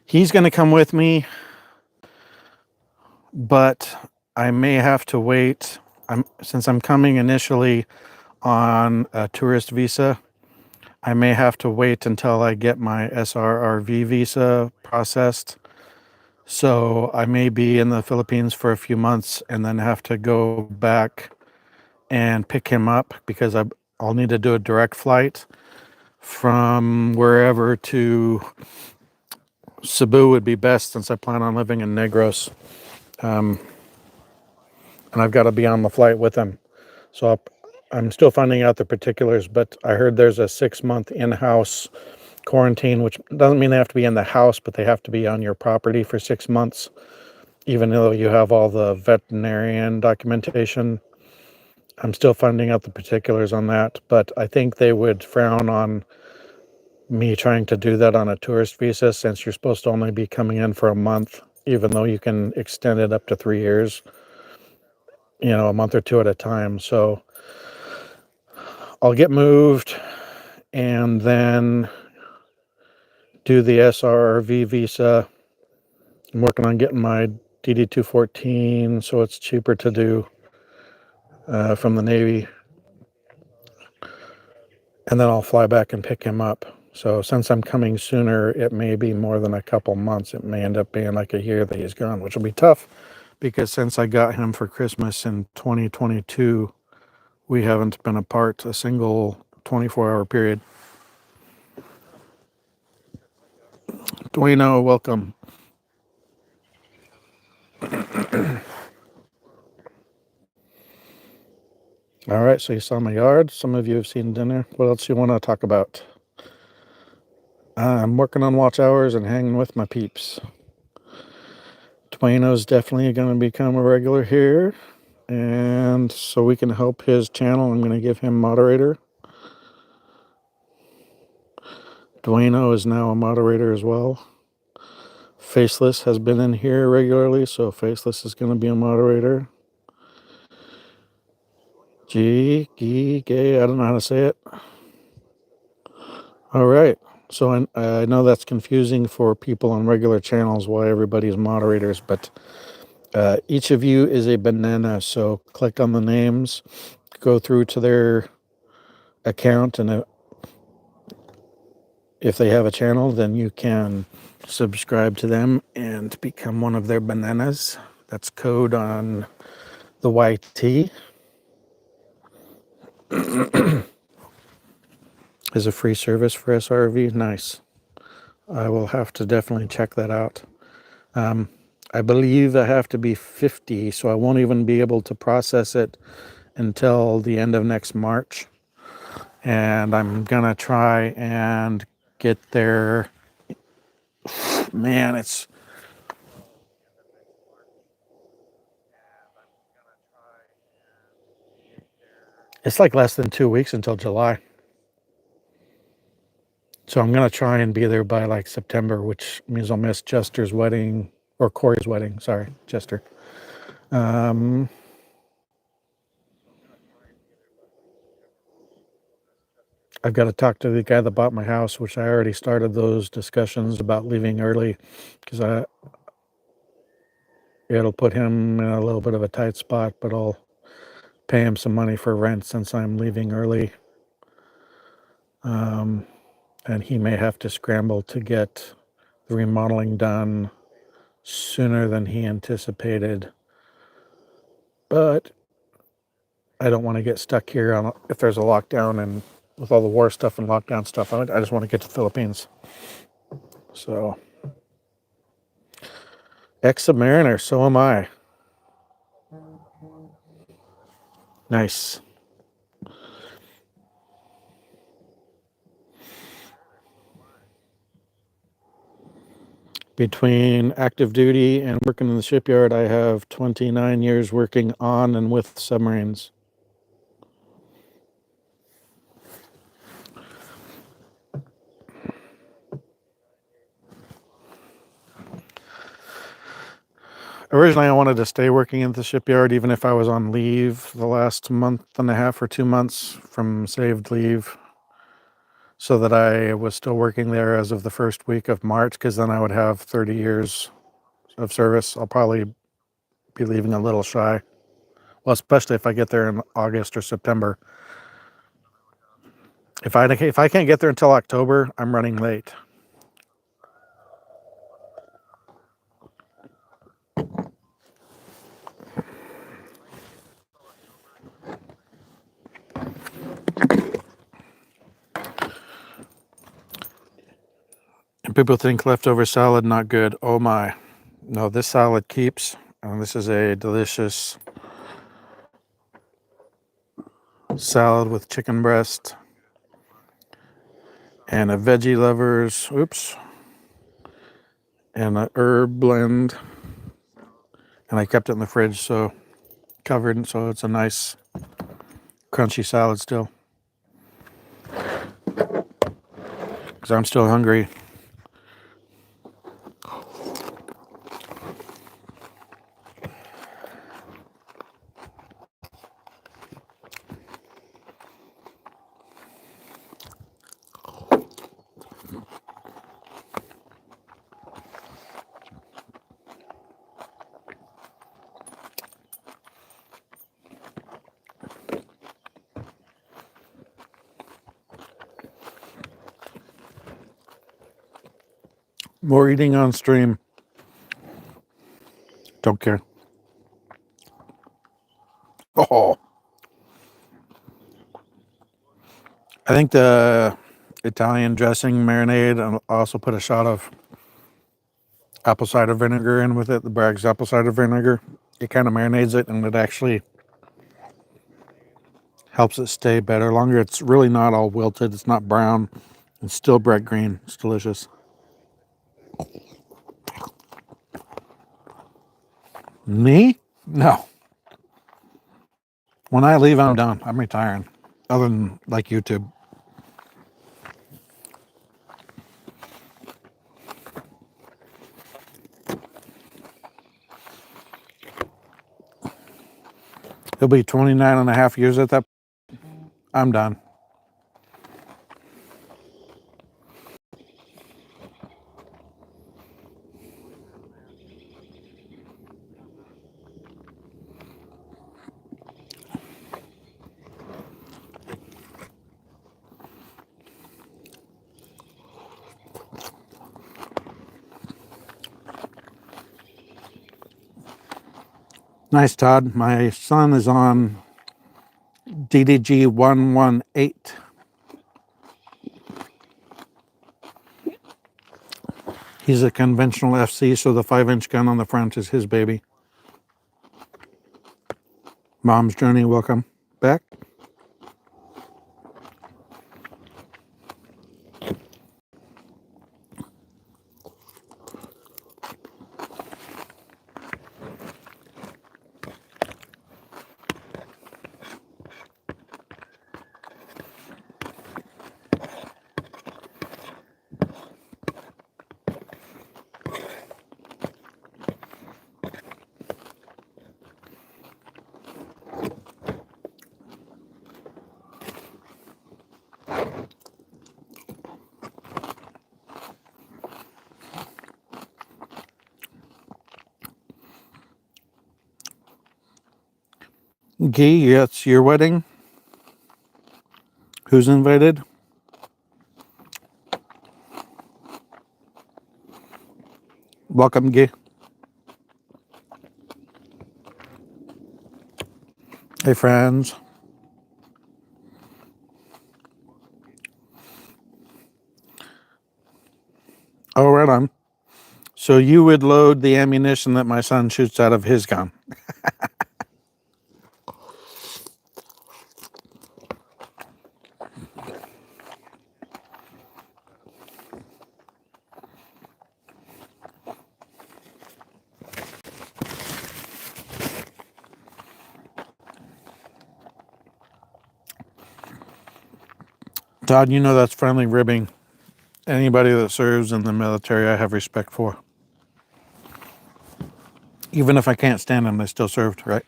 He's going to come with me, but I may have to wait. Since I'm coming initially on a tourist visa, I may have to wait until I get my SRRV visa processed. So I may be in the Philippines for a few months and then have to go back and pick him up because I'll need to do a direct flight from wherever to Cebu would be best since I plan on living in Negros. And I've got to be on the flight with him. So I'm still finding out the particulars, but I heard there's a 6-month in-house quarantine, which doesn't mean they have to be in the house, but they have to be on your property for 6 months, even though you have all the veterinarian documentation. I'm still finding out the particulars on that, but I think they would frown on me trying to do that on a tourist visa since you're supposed to only be coming in for a month, even though you can extend it up to 3 years, a month or two at a time. So I'll get moved and then do the SRRV visa. I'm working on getting my DD-214, so it's cheaper to do from the Navy. And then I'll fly back and pick him up. So since I'm coming sooner, it may be more than a couple months. It may end up being like a year that he's gone, which will be tough because since I got him for Christmas in 2022, we haven't been apart a single 24-hour period. Dueno, welcome. All right, so you saw my yard. Some of you have seen dinner. What else you want to talk about? I'm working on watch hours and hanging with my peeps. Dueno's definitely going to become a regular here. And so we can help his channel, I'm going to give him moderator. Dueno is now a moderator as well. Faceless has been in here regularly, so Faceless is going to be a moderator. Gay, I don't know how to say it. All right. So I know that's confusing for people on regular channels why everybody's moderators, but Each of you is a banana, so click on the names, go through to their account, and if they have a channel, then you can subscribe to them and become one of their bananas. That's code on the YT. Is a free service for SRV. Nice. I will have to definitely check that out. I believe I have to be 50, so I won't even be able to process it until the end of next March. And I'm gonna try and get there. Man, it's like less than 2 weeks until July. So I'm gonna try and be there by like September, which means I'll miss Chester's wedding, or Corey's wedding. Sorry, Chester. Um, I've got to talk to the guy that bought my house, which I already started those discussions about leaving early, because it'll put him in a little bit of a tight spot, but I'll pay him some money for rent since I'm leaving early. And he may have to scramble to get the remodeling done sooner than he anticipated. But I don't want to get stuck here if there's a lockdown, and with all the war stuff and lockdown stuff. I just want to get to the Philippines. So, ex-Mariner, so am I. Nice. Between active duty and working in the shipyard, I have 29 years working on and with submarines. Originally, I wanted to stay working in the shipyard, even if I was on leave the last month and a half or 2 months from saved leave, so that I was still working there as of the first week of March, because then I would have 30 years of service. I'll probably be leaving a little shy. Well, especially if I get there in August or September. If I can't get there until October, I'm running late. And people think leftover salad not good. Oh my. No, this salad keeps. And this is a delicious salad with chicken breast and a veggie lovers, and a herb blend. And I kept it in the fridge, so covered, so it's a nice crunchy salad still. Because I'm still hungry. More eating on stream. Don't care. Oh, I think the Italian dressing marinade, and I also put a shot of apple cider vinegar in with it, the Bragg's apple cider vinegar. It kind of marinades it, and it actually helps it stay better longer. It's really not all wilted. It's not brown. It's still bright green. It's delicious. Me? No. When I leave, I'm done. I'm retiring. Other than like YouTube. It'll be 29 and a half years at that. I'm done. Nice, Todd. My son is on DDG 118. He's a conventional FC, so the 5-inch gun on the front is his baby. Mom's Journey, welcome back. Gee, it's your wedding. Who's invited? Welcome, Gee. Hey, friends. Oh, right on. So you would load the ammunition that my son shoots out of his gun. Todd, you know that's friendly ribbing. Anybody that serves in the military, I have respect for. Even if I can't stand them, they still served, right?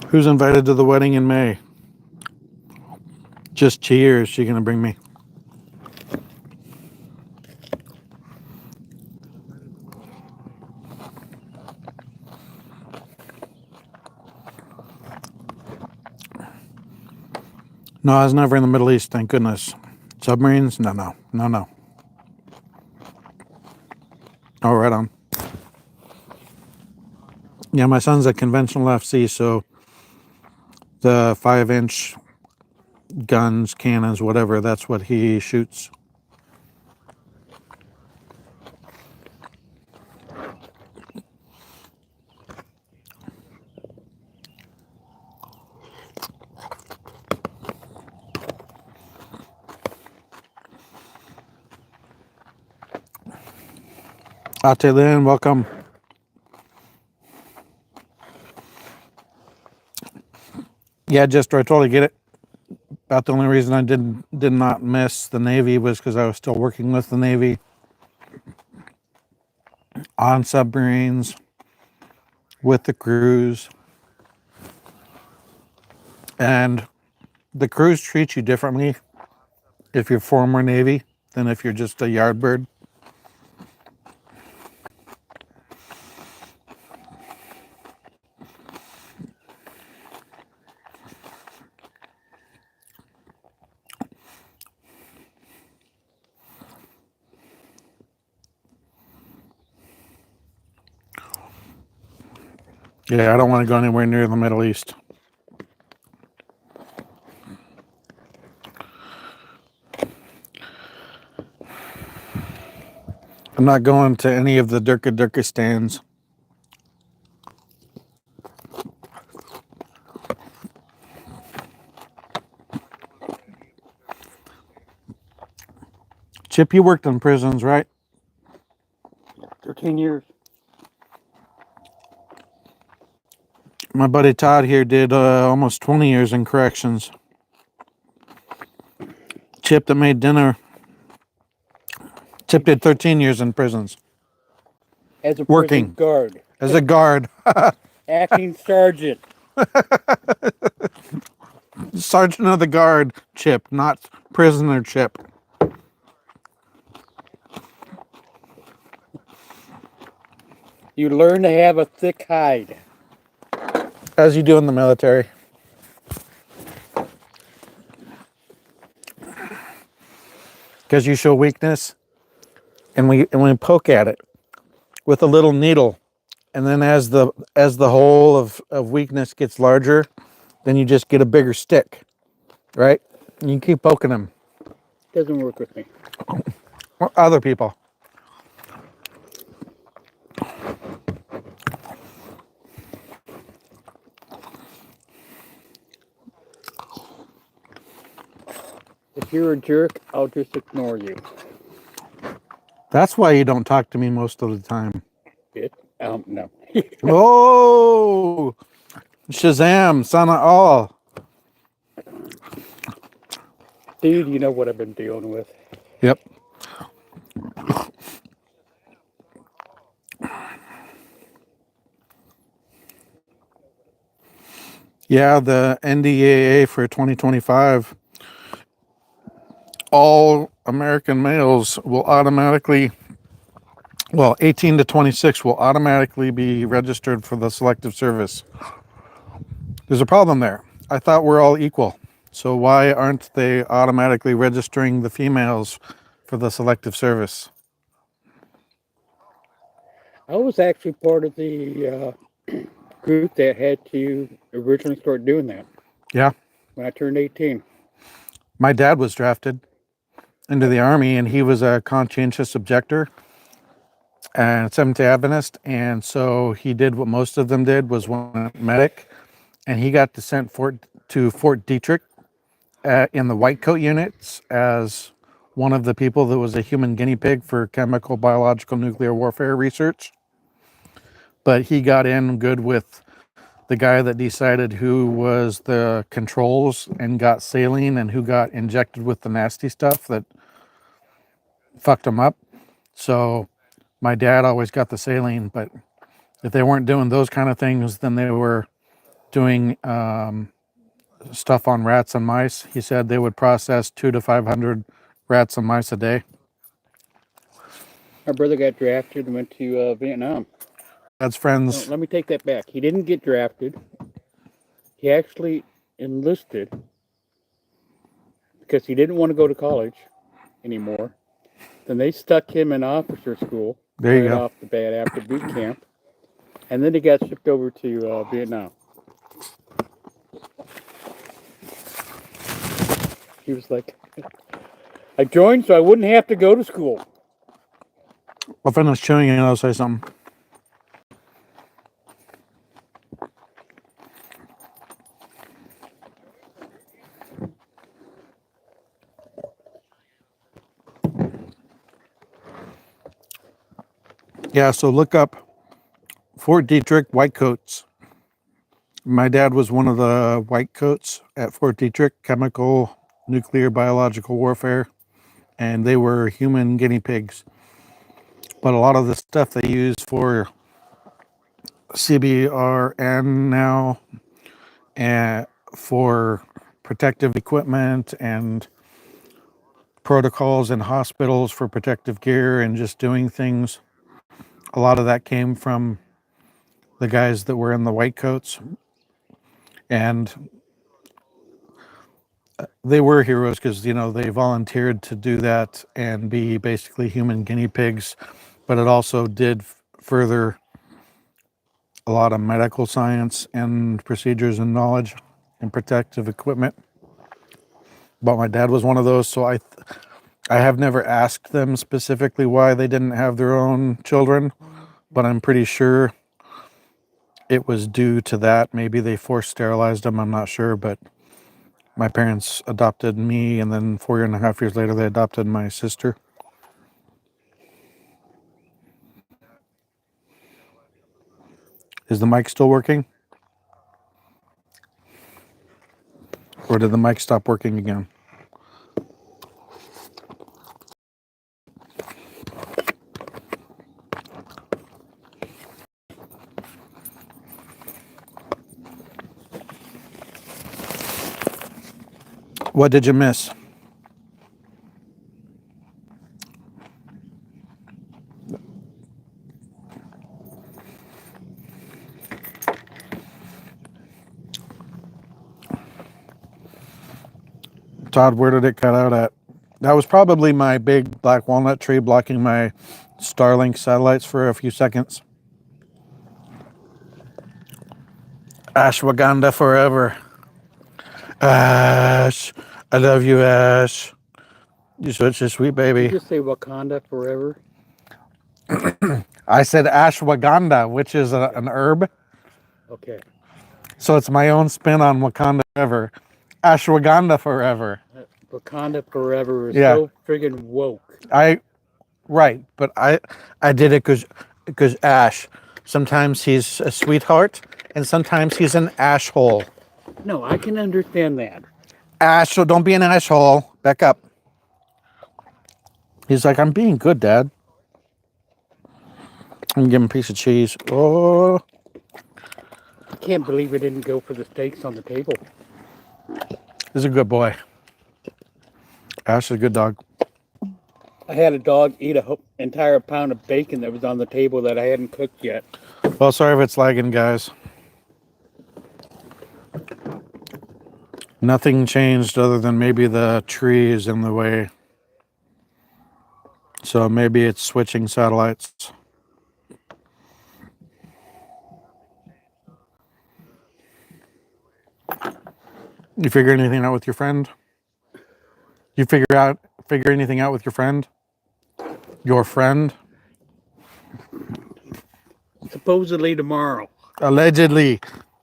Who's invited to the wedding in May? Just cheers. She gonna bring me? No, I was never in the Middle East, thank goodness. Submarines? No. Oh, right on. Yeah, my son's a conventional FC, so the 5-inch guns, cannons, whatever, that's what he shoots. Ate Lynn, welcome. Yeah, Jester, I totally get it. About the only reason I did not miss the Navy was because I was still working with the Navy on submarines with the crews. And the crews treat you differently if you're former Navy than if you're just a yardbird. Yeah, I don't want to go anywhere near the Middle East. I'm not going to any of the Durka stands. Chip, you worked in prisons, right? 13 years. My buddy Todd here did almost 20 years in corrections. Chip that made dinner. Chip did 13 years in prisons. As a Working. prison guard. As a guard. Acting sergeant. Sergeant of the guard, Chip, not prisoner Chip. You learn to have a thick hide. As you do in the military. Because you show weakness, and we poke at it with a little needle, and then as the hole of weakness gets larger, then you just get a bigger stick, right? And you keep poking them. Doesn't work with me. Or other people. If you're a jerk, I'll just ignore you. That's why you don't talk to me most of the time. No. Oh, Shazam, son of all. Dude, you know what I've been dealing with. Yep. Yeah, the NDAA for 2025, all American males will automatically, well, 18 to 26 will automatically be registered for the Selective Service. There's a problem there. I thought we're all equal. So why aren't they automatically registering the females for the Selective Service? I was actually part of the group that had to originally start doing that Yeah. when I turned 18. My dad was drafted into the Army, and he was a conscientious objector and Seventh Day Adventist, and so he did what most of them did, was went medic, and he got sent to Fort Detrick in the white coat units as one of the people that was a human guinea pig for chemical, biological, nuclear warfare research. But he got in good with the guy that decided who was the controls and got saline and who got injected with the nasty stuff that fucked him up. So my dad always got the saline, but if they weren't doing those kind of things, then they were doing stuff on rats and mice. He said they would process 200 to 500 rats and mice a day. My brother got drafted and went to Vietnam. Dad's No, friends. let me take that back. He didn't get drafted. He actually enlisted because he didn't want to go to college anymore. Then they stuck him in officer school There you right go. off the bat after boot camp. And then he got shipped over to Vietnam. He was like, I joined so I wouldn't have to go to school. I'll finish chewing and I'll say something. Yeah, so look up Fort Detrick Whitecoats. My dad was one of the Whitecoats at Fort Detrick, chemical, nuclear, biological warfare, and they were human guinea pigs. But a lot of the stuff they use for CBRN now and for protective equipment and protocols in hospitals for protective gear and just doing things, a lot of that came from the guys that were in the white coats, and they were heroes because they volunteered to do that and be basically human guinea pigs, but it also did further a lot of medical science and procedures and knowledge and protective equipment. But my dad was one of those, so I have never asked them specifically why they didn't have their own children, but I'm pretty sure it was due to that. Maybe they forced sterilized them, I'm not sure, but my parents adopted me, and then 4.5 years later, they adopted my sister. Is the mic still working? Or did the mic stop working again? What did you miss? Todd, where did it cut out at? That was probably my big black walnut tree blocking my Starlink satellites for a few seconds. Ashwagandha forever. Ash. I love you, Ash. You're such a sweet You baby. just say Wakanda forever. I said ashwagandha, which is an herb. Okay. So it's my own spin on Wakanda forever. Ashwagandha forever. Wakanda forever is Yeah. so friggin' woke. Right, but I did it because Ash. Sometimes he's a sweetheart, and sometimes he's an ashhole. No, I can understand that. Ash, so don't be an asshole. Back up. He's like, I'm being good, Dad. I'm gonna give him a piece of cheese. Oh, I can't believe we didn't go for the steaks on the table. he's a good boy. Ash is a good dog. I had a dog eat a entire pound of bacon that was on the table that I hadn't cooked yet. Well, sorry if it's lagging, guys. Nothing changed other than maybe the tree is in the way. So maybe it's switching satellites. You figure anything out with your friend? You figure anything out with your friend? Your friend? Supposedly tomorrow. Allegedly.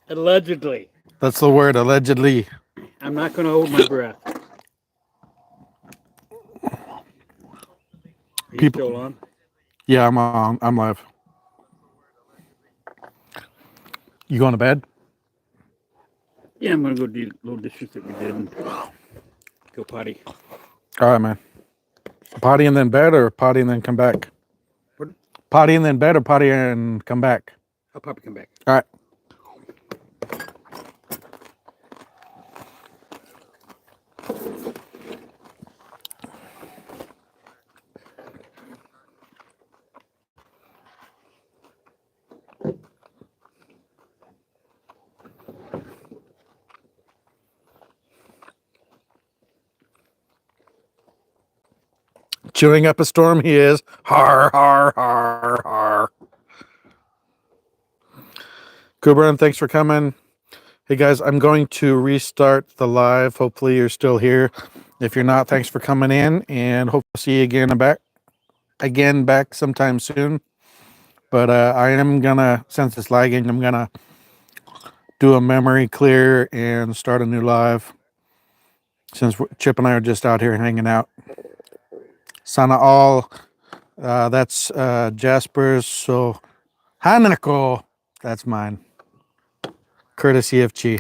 Allegedly. That's the word, allegedly. I'm not going to hold my breath. Are you People- still on? Yeah, I'm on. I'm live. You going to bed? Yeah, I'm going to go do little dishes that we did and go potty. All right, man. Potty and then bed, or potty and then come back? What? Potty and then bed, or potty and come back? I'll probably come back. All right. Chewing up a storm, he is. Har, har, har, har. Kubran, thanks for coming. Hey, guys, I'm going to restart the live. Hopefully, you're still here. If you're not, thanks for coming in, and hope to see you back sometime soon. But I am going to, since it's lagging, I'm going to do a memory clear and start a new live, since Chip and I are just out here hanging out. Sana all. That's Jasper's. So, Hanako. That's mine. Courtesy of Chi.